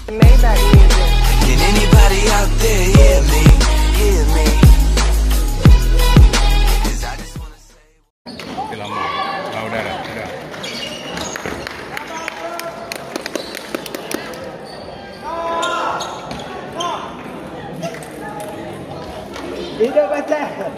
Maybach music. Can anybody out there hear me? Hear me? 'Cause I just wanna say. Lama. Udah. Hidup Bacan.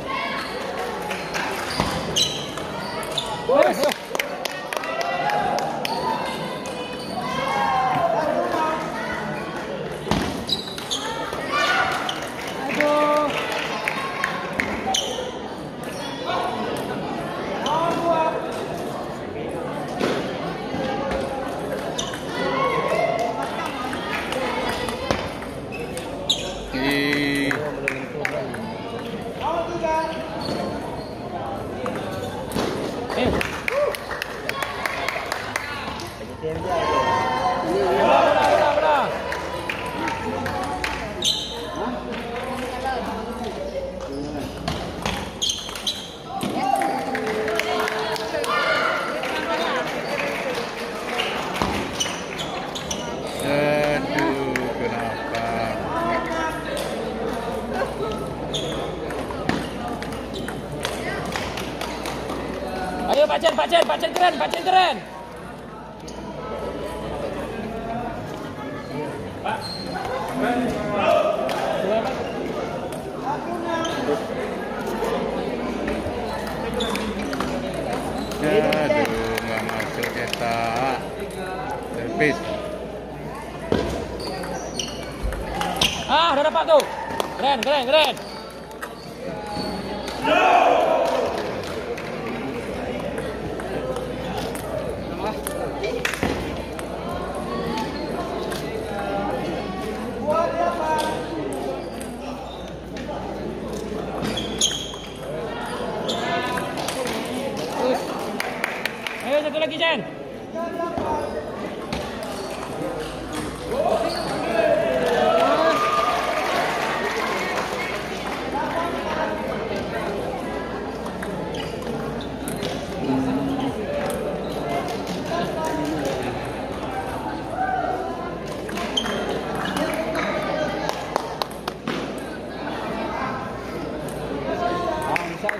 Ayo Pak Chen keren. Aduh, nggak masuk cetak. Servis. Udah dapat tuh. Keren. Ayo satu lagi Chen. Bisa.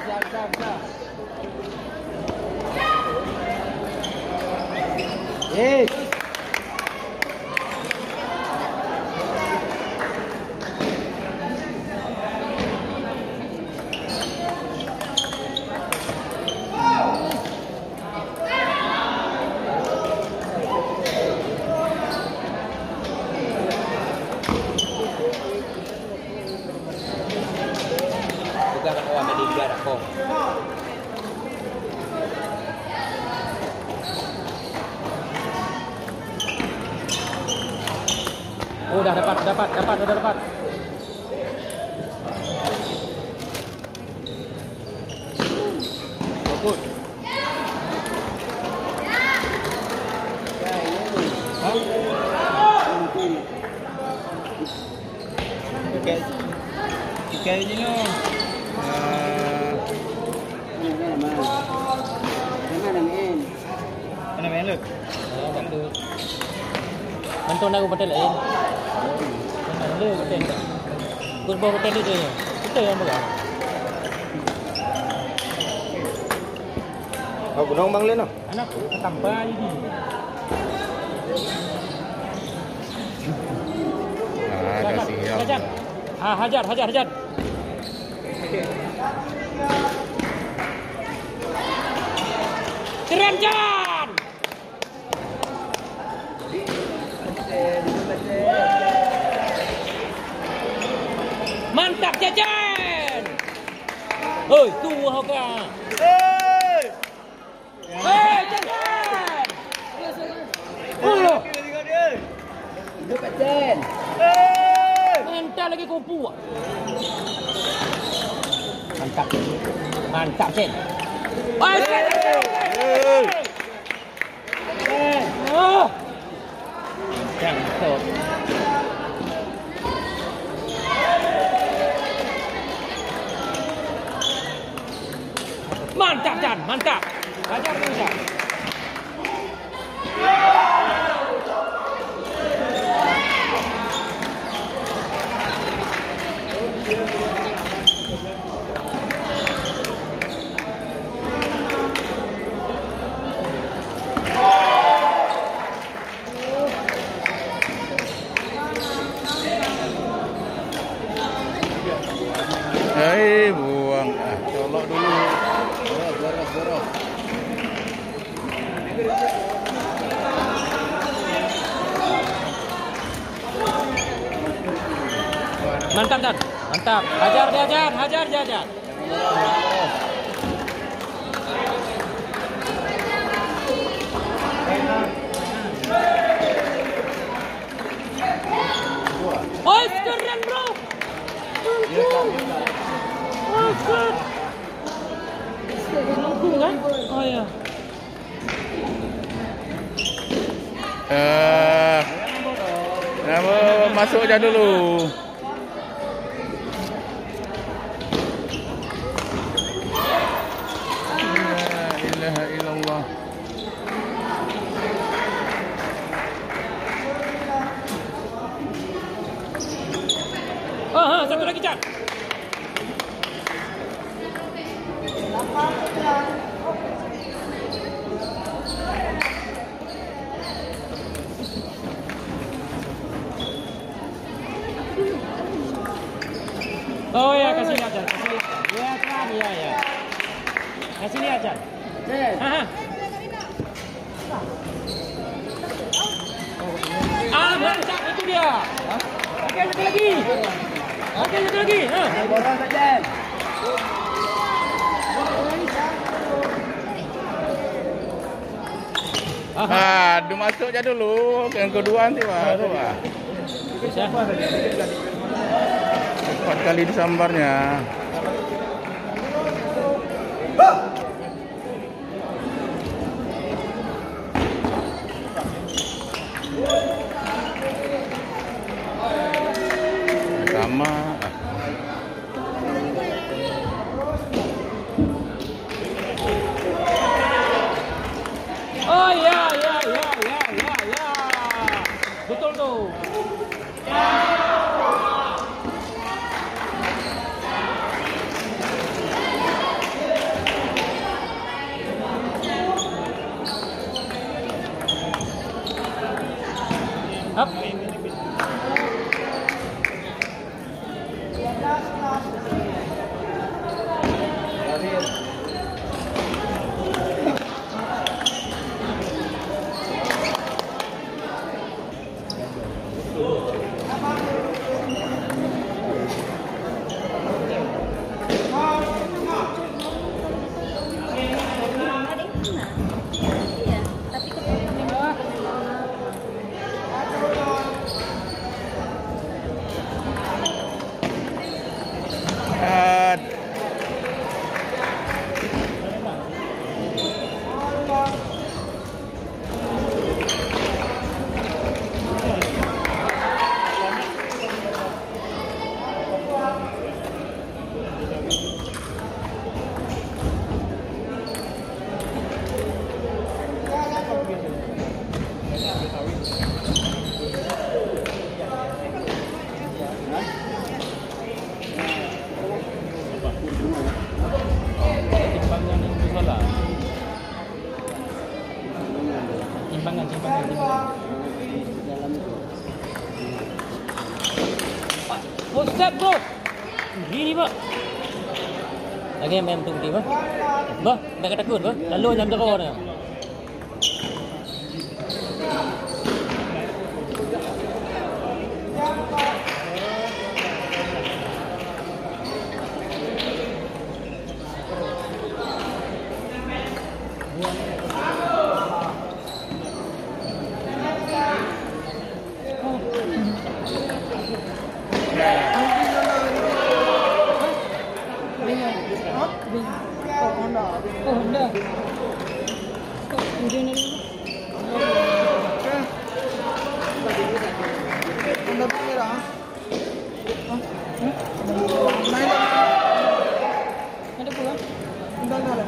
Yes. Bukan kat orang di liga dah kau. Oh, dah dapat. Bagus. Ikan je no. Mana main lu? Bantuan aku hotel lain. Mana hotel tak? Kurba hotel itu je. Kita yang pegang. Oh, gunung bang Leno. Anak tanpa ini. Ada siap. Hajar. Keren Jan. Mantap Jajan. Hoi, tu hoka. Jajan. Oh. Hidup Bacan. Mental lagi kupu. Mantap Chen. Jangan. Mantap Jan, mantap. Ajar terus Jan. Mantap Jan. Mantap. Hajar dia Jan. Hajar dia Jan. Oh, keren bro. Oh, keren. Langsung kan? Oh ya. Nama masuk je dulu. La ilaha illallah. Oh, satu lagi Cak. Oh ya, kasih lihat Jan. Kasih lihat. Ya kan, ya. Kasih lihat Jan. Mantap itu dia. Okey, satu lagi. Okey, satu lagi. Bola Jan. Dia masuk je dulu. Yang kedua nanti baru. Bisa. 4 kali disambarnya. Sama. Oh ya. Betul tu. Up. Timbangan. Oh, step bro. Gini pak. Lagi yang main tunggu pak. Bah, tak takut bah. Lalu jam berapa ni? Honda. Kemudian ini. Honda merah. Ada pula. Honda ada.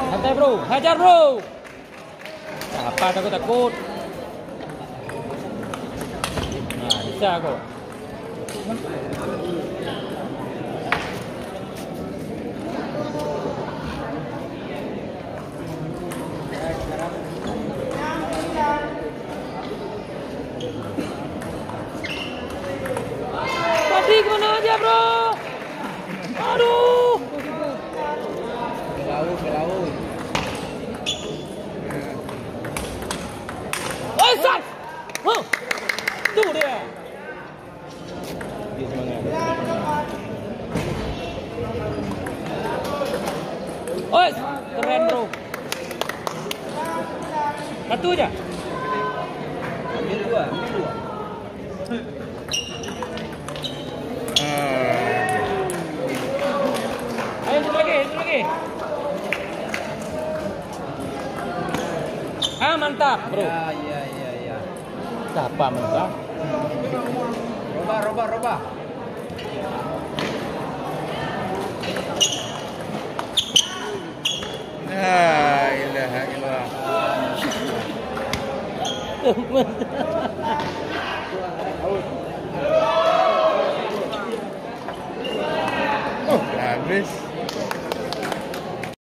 Santai bro, hajar bro. Apa takut? Nah, bisa kok. Tadi kemana aja bro? Aduh. Ke laut. Oi sat. Huh. Tu dia. Dia semangat. Oi, keren bro. Satu aja. Ambil dua. Ayo itu lagi. Ah mantap bro. Ya. Siapa mantap? Robah. La ilaha illallah. Habis.